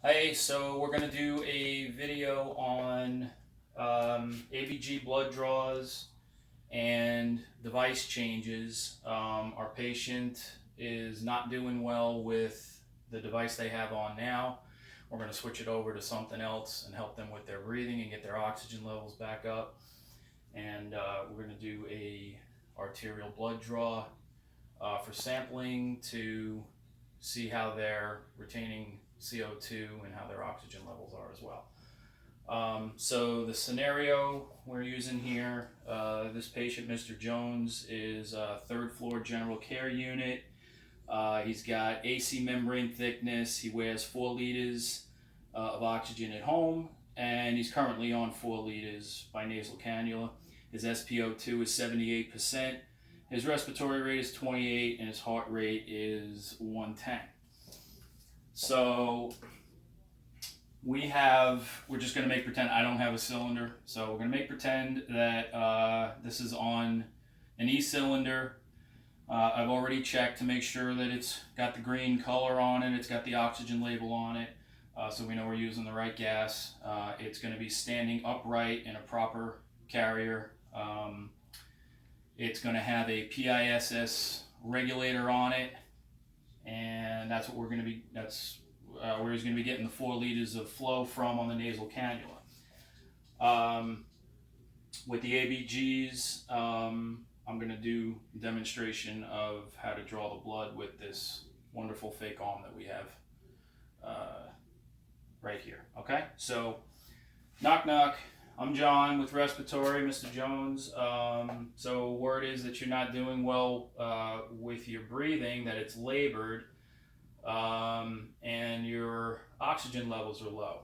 Hey, so we're going to do a video on ABG blood draws and device changes. Our patient is not doing well with the device they have on now. We're going to switch it over to something else and help them with their breathing and get their oxygen levels back up. And we're going to do a arterial blood draw for sampling to see how they're retaining CO2 and how their oxygen levels are as well. So the scenario we're using here, this patient, Mr. Jones, is a third floor general care unit. He's got AC membrane thickness. He wears 4 liters of oxygen at home, and he's currently on 4 liters by nasal cannula. His SpO2 is 78%. His respiratory rate is 28, and his heart rate is 110. So we're just going to make pretend I don't have a cylinder. So we're going to make pretend that this is on an E-cylinder. I've already checked to make sure that it's got the green color on it. It's got the oxygen label on it. So we know we're using the right gas. It's going to be standing upright in a proper carrier. It's going to have a PISS regulator on it, and that's what we're going to be. That's where he's going to be getting the 4 liters of flow from on the nasal cannula. With the ABGs, I'm going to do a demonstration of how to draw the blood with this wonderful fake arm that we have right here. Okay, so knock knock. I'm John with respiratory, Mr. Jones. So word is that you're not doing well with your breathing, that it's labored, and your oxygen levels are low.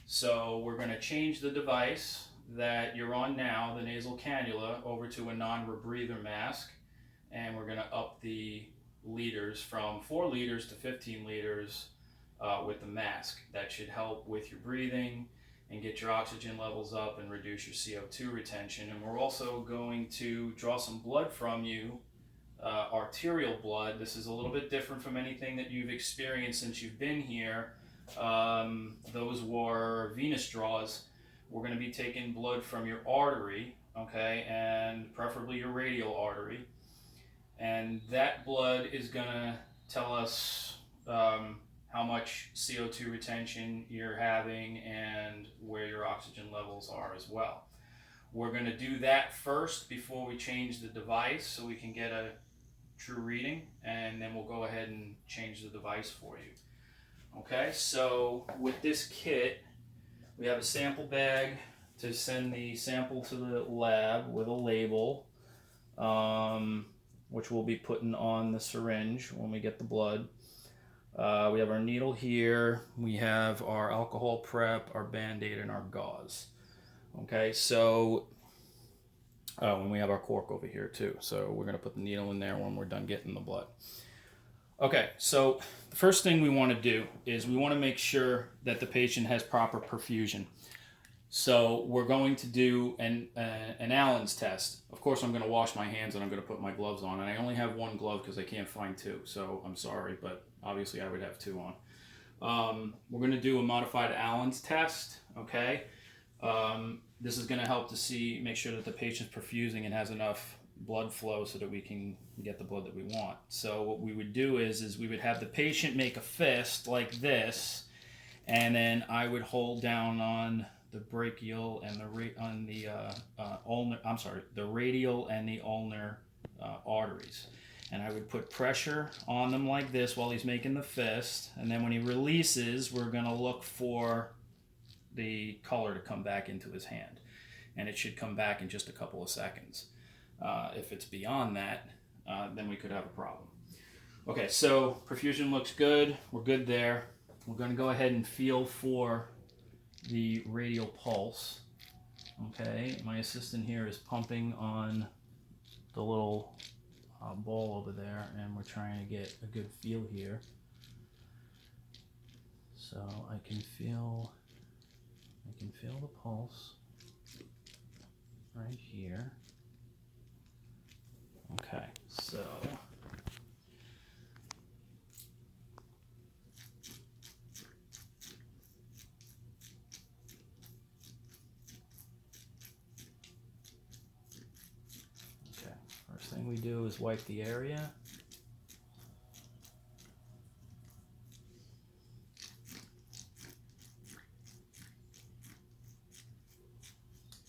So we're going to change the device that you're on now, the nasal cannula, over to a non-rebreather mask, and we're going to up the liters from 4 liters to 15 liters with the mask. That should help with your breathing and get your oxygen levels up and reduce your CO2 retention. And we're also going to draw some blood from you, arterial blood. This is a little bit different from anything that you've experienced since you've been here. Those were venous draws. We're going to be taking blood from your artery, okay, and preferably your radial artery. And that blood is going to tell us how much CO2 retention you're having and where your oxygen levels are as well. We're going to do that first before we change the device so we can get a true reading, and then we'll go ahead and change the device for you. Okay, so with this kit, we have a sample bag to send the sample to the lab with a label, which we'll be putting on the syringe when we get the blood. We have our needle here. We have our alcohol prep, our Band-Aid, and our gauze. Okay, so and we have our cork over here too. So we're going to put the needle in there when we're done getting the blood. Okay, so the first thing we want to do is we want to make sure that the patient has proper perfusion. So we're going to do an Allen's test. Of course, I'm going to wash my hands and I'm going to put my gloves on. And I only have 1 glove because I can't find 2. So I'm sorry, but obviously I would have 2 on. We're going to do a modified Allen's test, okay? This is going to help to make sure that the patient's perfusing and has enough blood flow so that we can get the blood that we want. So what we would do is we would have the patient make a fist like this, and then I would hold down on the brachial and the ulnar. I'm sorry, the radial and the ulnar arteries, and I would put pressure on them like this while he's making the fist, and then when he releases, we're going to look for the color to come back into his hand, and it should come back in just a couple of seconds. If it's beyond that, then we could have a problem. Okay, so perfusion looks good. We're good there. We're going to go ahead and feel for the radial pulse. Okay, my assistant here is pumping on the little ball over there, and we're trying to get a good feel here. So I can feel the pulse right here. Okay, so thing we do is wipe the area.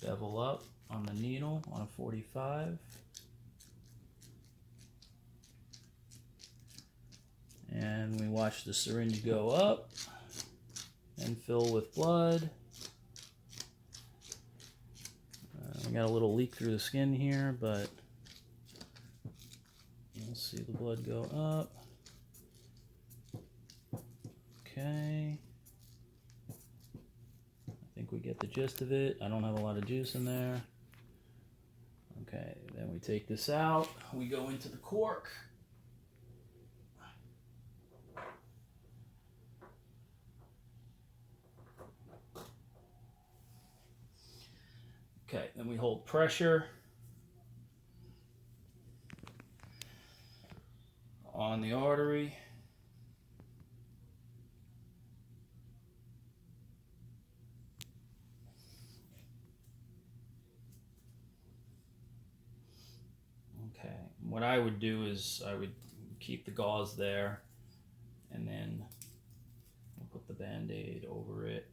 Bevel up on the needle on a 45. And we watch the syringe go up and fill with blood. We got a little leak through the skin here, but you'll see the blood go up. Okay. I think we get the gist of it. I don't have a lot of juice in there. Okay, then we take this out. We go into the cork. Okay, then we hold pressure on the artery. Okay, what I would do is I would keep the gauze there and then I'll put the Band-Aid over it.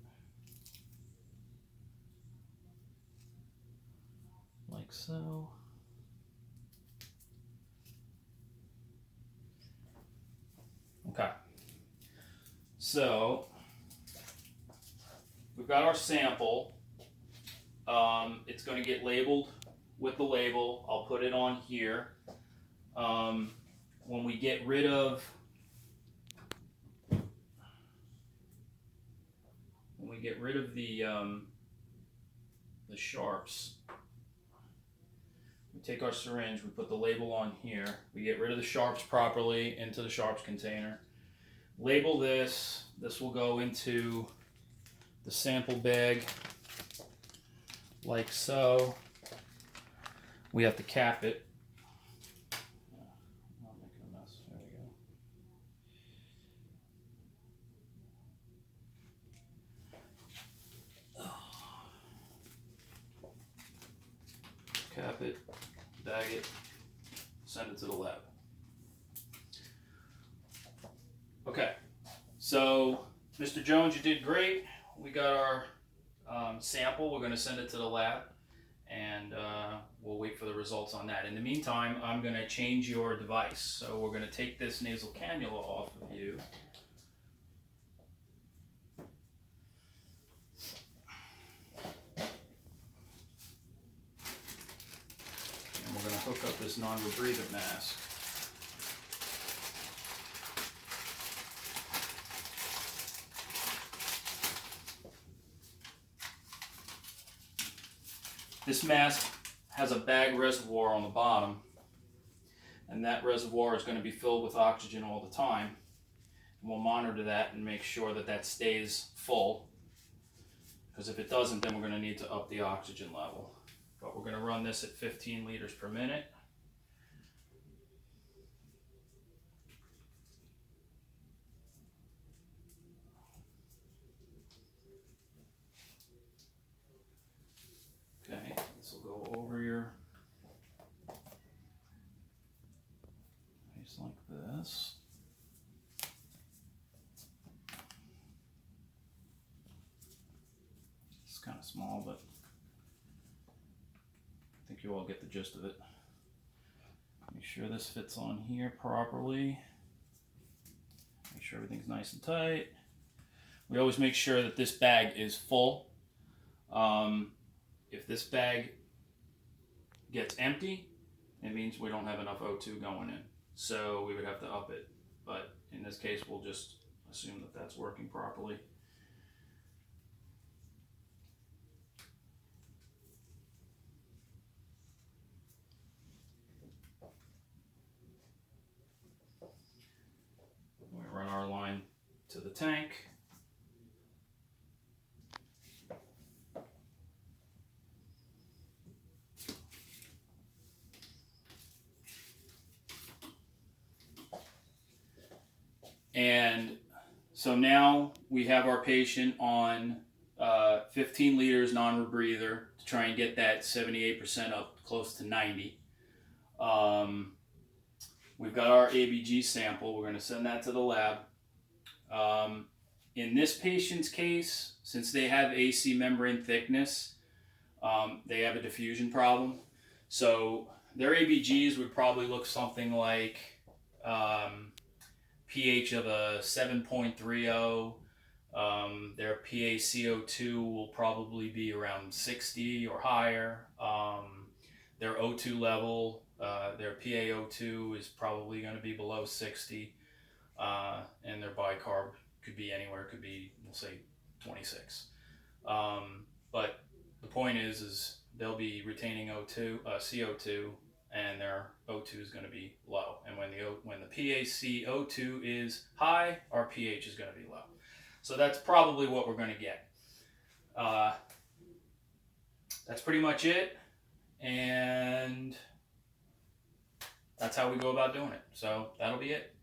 Like so. Okay. So we've got our sample. It's going to get labeled with the label. I'll put it on here. When we get rid of the sharps, we take our syringe, we put the label on here, we get rid of the sharps properly into the sharps container, label this. This will go into the sample bag like so. We have to cap it. I'm making a mess. There we go. Cap it, bag it, send it to the lab. Okay, so Mr. Jones, you did great. We got our sample. We're going to send it to the lab, and we'll wait for the results on that. In the meantime, I'm going to change your device. So we're going to take this nasal cannula off of you. And we're going to hook up this non-rebreathant mask. This mask has a bag reservoir on the bottom, and that reservoir is going to be filled with oxygen all the time. And we'll monitor that and make sure that that stays full, because if it doesn't, then we're going to need to up the oxygen level. But we're going to run this at 15 liters per minute. Okay, this will go over your face like this. It's kind of small, but I think you all get the gist of it. Make sure this fits on here properly. Make sure everything's nice and tight. We always make sure that this bag is full. If this bag gets empty, it means we don't have enough O2 going in. So we would have to up it. But in this case, we'll just assume that that's working properly. We run our line to the tank. And so now we have our patient on 15 liters non-rebreather to try and get that 78% up close to 90. We've got our ABG sample. We're going to send that to the lab. In this patient's case, since they have AC membrane thickness, they have a diffusion problem. So their ABGs would probably look something like pH of a 7.30. Their PaCO2 will probably be around 60 or higher. Their O2 level, their PaO2 is probably going to be below 60. And their bicarb could be anywhere. It could be, we'll say, 26. But the point is they'll be retaining CO2, and their O2 is going to be low. And when the PaCO2 is high, our pH is going to be low. So that's probably what we're going to get. That's pretty much it, and that's how we go about doing it. So that'll be it.